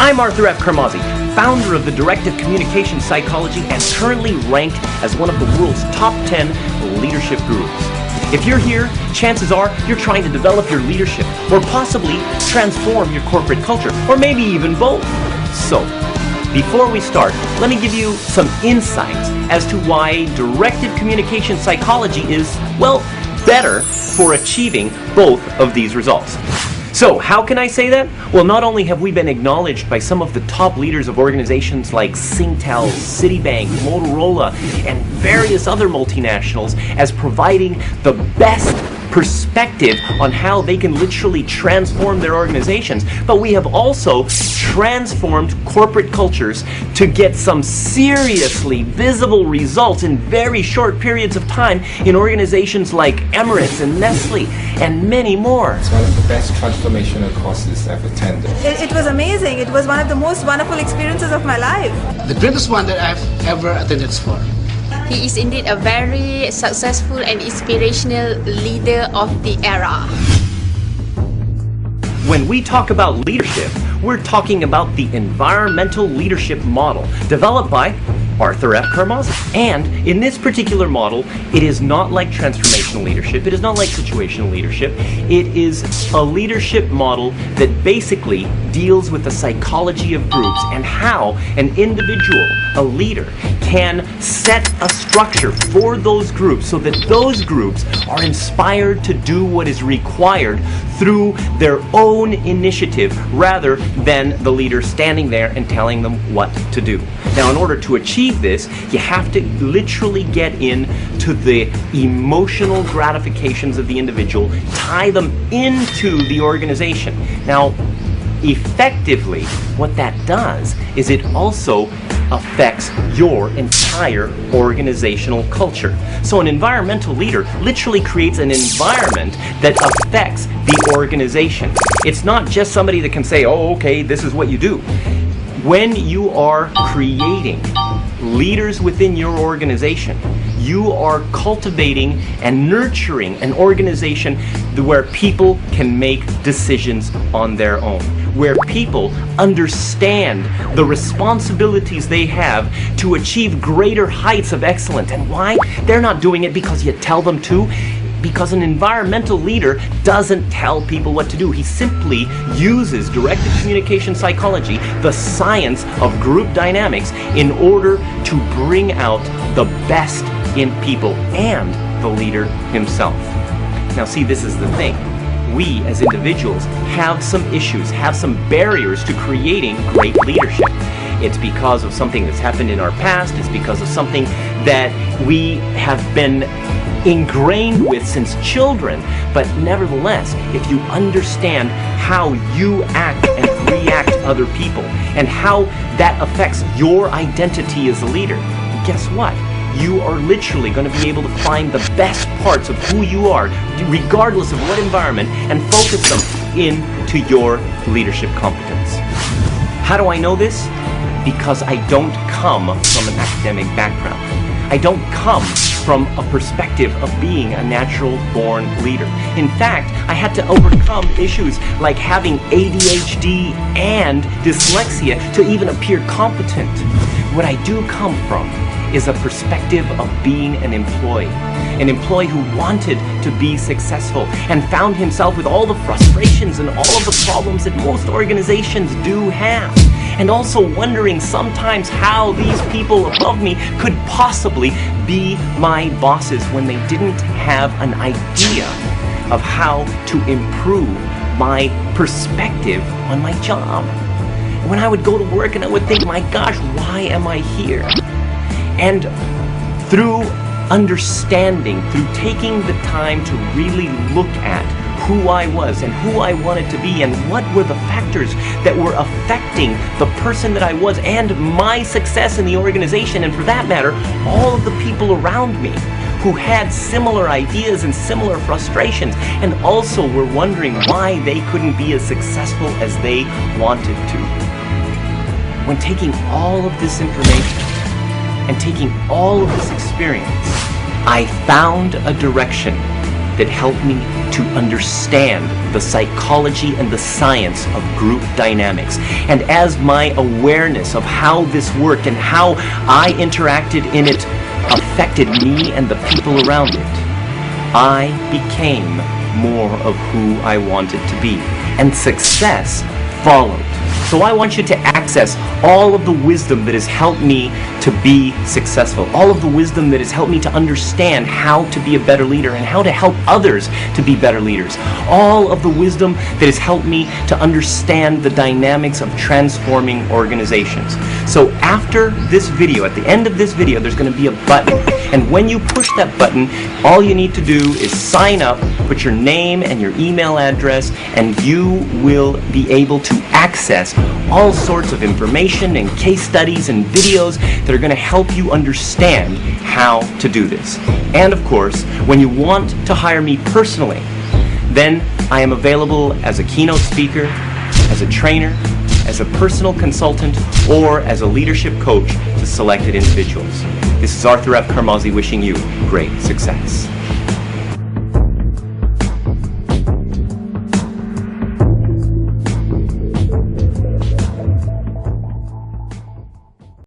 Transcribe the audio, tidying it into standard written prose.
I'm Arthur F. Carmazzi, founder of the Directive Communication Psychology and currently ranked as one of the world's top 10 leadership gurus. If you're here, chances are you're trying to develop your leadership or possibly transform your corporate culture, or maybe even both. So, before we start, let me give you some insights as to why directive communication psychology is, well, better for achieving both of these results. So, how can I say that? Well, not only have we been acknowledged by some of the top leaders of organizations like Singtel, Citibank, Motorola, and various other multinationals as providing the best perspective on how they can literally transform their organizations, but we have also transformed corporate cultures to get some seriously visible results in very short periods of time in organizations like Emirates and Nestle and many more. It's one of the best transformational courses I've attended. It was amazing. It was one of the most wonderful experiences of my life. The greatest one that I've ever attended for. He is indeed a very successful and inspirational leader of the era. When we talk about leadership, we're talking about the environmental leadership model developed by Arthur F. Carmazzi. And in this particular model, it is not like transformational leadership, it is not like situational leadership, it is a leadership model that basically deals with the psychology of groups and how an individual, a leader, can set a structure for those groups so that those groups are inspired to do what is required through their own initiative rather than the leader standing there and telling them what to do. Now, in order to achieve this, you have to literally get into the emotional gratifications of the individual, tie them into the organization. Now, effectively, what that does is it also affects your entire organizational culture. So an environmental leader literally creates an environment that affects the organization. It's not just somebody that can say, oh, okay, this is what you do. When you are creating leaders within your organization, you are cultivating and nurturing an organization where people can make decisions on their own, where people understand the responsibilities they have to achieve greater heights of excellence. And why? They're not doing it because you tell them to. Because an environmental leader doesn't tell people what to do. He simply uses directive communication psychology, the science of group dynamics, in order to bring out the best in people and the leader himself. Now see, this is the thing. We as individuals have some issues, have some barriers to creating great leadership. It's because of something that's happened in our past. It's because of something that we have been ingrained with since children. But nevertheless, if you understand how you act and react to other people and how that affects your identity as a leader, guess what? You are literally going to be able to find the best parts of who you are, regardless of what environment, and focus them into your leadership competence. How do I know this? Because I don't come from an academic background. I don't come from a perspective of being a natural-born leader. In fact, I had to overcome issues like having ADHD and dyslexia to even appear competent. What I do come from is a perspective of being an employee who wanted to be successful and found himself with all the frustrations and all of the problems that most organizations do have. And also wondering sometimes how these people above me could possibly be my bosses when they didn't have an idea of how to improve my perspective on my job. When I would go to work and I would think, my gosh, why am I here? And through understanding, through taking the time to really look at who I was and who I wanted to be and what were the factors that were affecting the person that I was and my success in the organization, and for that matter, all of the people around me who had similar ideas and similar frustrations and also were wondering why they couldn't be as successful as they wanted to. When taking all of this information and taking all of this experience, I found a direction that help me to understand the psychology and the science of group dynamics. And as my awareness of how this worked and how I interacted in it affected me and the people around it, I became more of who I wanted to be, and success followed. So I want you to access all of the wisdom that has helped me to be successful, all of the wisdom that has helped me to understand how to be a better leader and how to help others to be better leaders, all of the wisdom that has helped me to understand the dynamics of transforming organizations. So after this video, at the end of this video, there's going to be a button, and when you push that button, all you need to do is sign up, put your name and your email address, and you will be able to access all sorts of information and case studies and videos that are going to help you understand how to do this. And of course, when you want to hire me personally, then I am available as a keynote speaker, as a trainer, as a personal consultant, or as a leadership coach to selected individuals. This is Arthur F. Carmazzi wishing you great success.